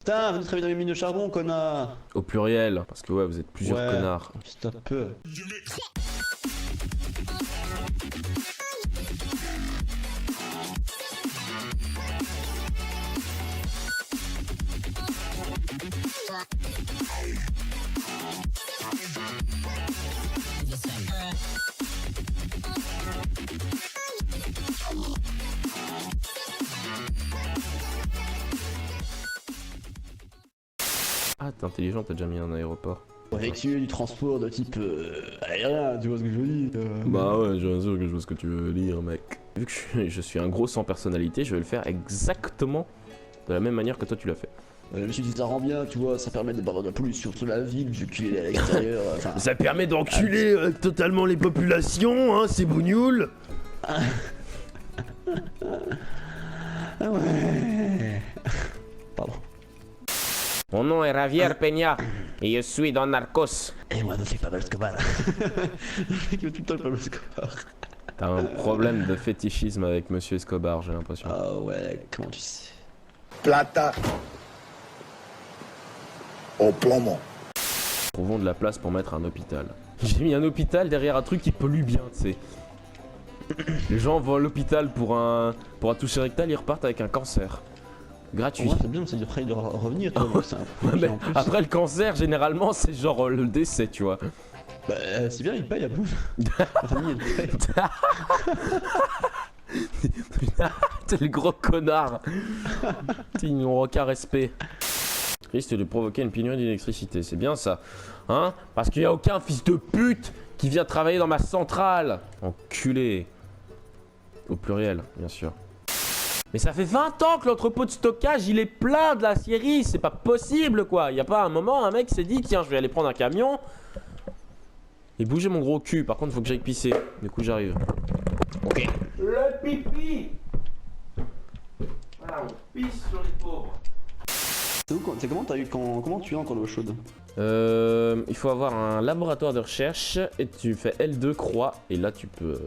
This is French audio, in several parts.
Putain, venez travailler dans les mines de charbon, connard. Au pluriel, parce que ouais, vous êtes plusieurs Ouais. connards. Stop peu. Ah, t'es intelligent, t'as déjà mis un aéroport. Effectuer du transport de type aérien, tu vois ce que je veux dire Bah ouais, j'ai sûr que je vois ce que tu veux lire, mec. Vu que je suis un gros sans personnalité, je vais le faire exactement de la même manière que toi tu l'as fait. Je me suis dit, ça rend bien, tu vois, ça permet de barrer de la pollution sur la ville, vu qu'il est à l'extérieur. Enfin, Ça permet d'enculer totalement les populations, hein, c'est bougnoul. ah ouais. Pardon. Mon nom est Javier Peña et je suis dans Narcos. Et moi, c'est Pablo Escobar. Le mec, il veut tout le temps le Pablo Escobar. T'as un problème de fétichisme avec Monsieur Escobar, j'ai l'impression. Ah ouais, comment tu sais? Plata au plomo. Trouvons de la place pour mettre un hôpital. J'ai mis un hôpital derrière un truc qui pollue bien, tu sais. Les gens vont à l'hôpital pour un toucher rectal, ils repartent avec un cancer. Gratuit. Ouais, c'est bien, c'est après il doit revenir. Tu vois, c'est un Ouais, mais en plus. après le cancer, généralement, c'est genre le décès, tu vois. Bah, c'est bien, il paye à bout. La famille, elle paye. T'es le gros connard. Ils n'ont aucun respect. Risque de provoquer une pénurie d'électricité, c'est bien ça. Hein? Parce qu'il n'y a aucun fils de pute qui vient travailler dans ma centrale. Enculé. Au pluriel, bien sûr. Mais ça fait 20 ans que l'entrepôt de stockage, il est plein de la série. C'est pas possible, quoi. Il n'y a pas un moment, un mec s'est dit, tiens, je vais aller prendre un camion et bouger mon gros cul. Par contre, faut que j'aille pisser. Du coup, j'arrive. Ok. Le pipi. Voilà, on pisse sur les pauvres. C'est comment comment tu as encore l'eau chaude? Il faut avoir un laboratoire de recherche et tu fais L2 croix et là tu peux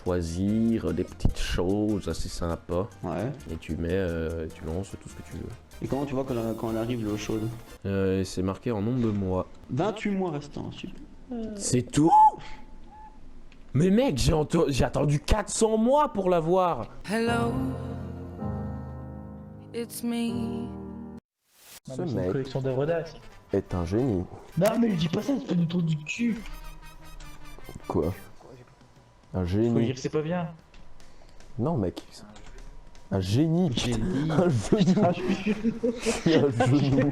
choisir des petites choses assez sympas Ouais. et tu lances tout ce que tu veux. Et comment tu vois quand elle arrive l'eau chaude? Et c'est marqué en nombre de mois. 28 mois restants, super. C'est tout? Mais mec, j'ai attendu 400 mois pour l'avoir. Hello, it's me. Non, Ce mais c'est mec une collection d'œuvres d'art. est un génie. Non mais je dis pas ça, c'est pas du tout du cul. Quoi? Un Faut génie. dire que c'est pas bien. Non mec. Un génie. Génie. Un genou. Ah, je suis Un genou.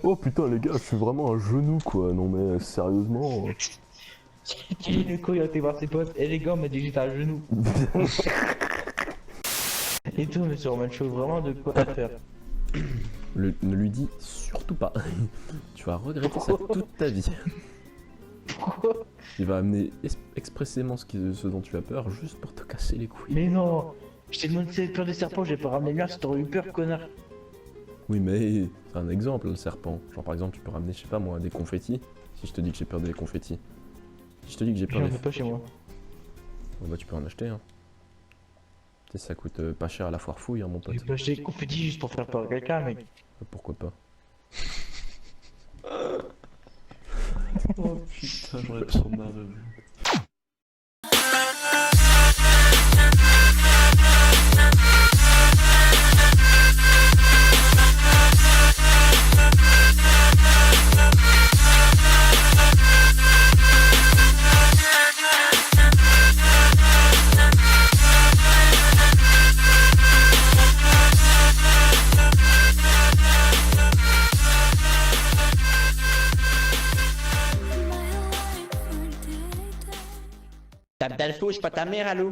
Oh putain les gars, je suis vraiment un genou quoi. Non mais sérieusement. le con, il a été voir ses potes. Et les gars, on m'a dit que j'étais à genoux. Et tout, mais sur une chose vraiment de quoi faire. Ne lui dis surtout pas. Tu vas regretter ça toute ta vie. Pourquoi? Il va amener expressément ce dont tu as peur juste pour te casser les couilles. Mais non, je t'ai demandé si t'avais peur des serpents, j'ai pas ramené le mien, si t'aurais eu peur, connard. Oui mais c'est un exemple le serpent. Genre par exemple tu peux ramener je sais pas moi des confettis. Si je te dis que j'ai peur des confettis. Si je te dis que j'ai peur J'en des... ai pas chez moi. Bon, bah tu peux en acheter hein. Tu sais ça coûte pas cher à la foire fouille hein mon pote. J'ai pas acheté des confettis juste pour faire peur à quelqu'un, mec. Pourquoi pas. Oh putain, j'aurais trop mal. Ta belle fouche, pas ta mère, allô?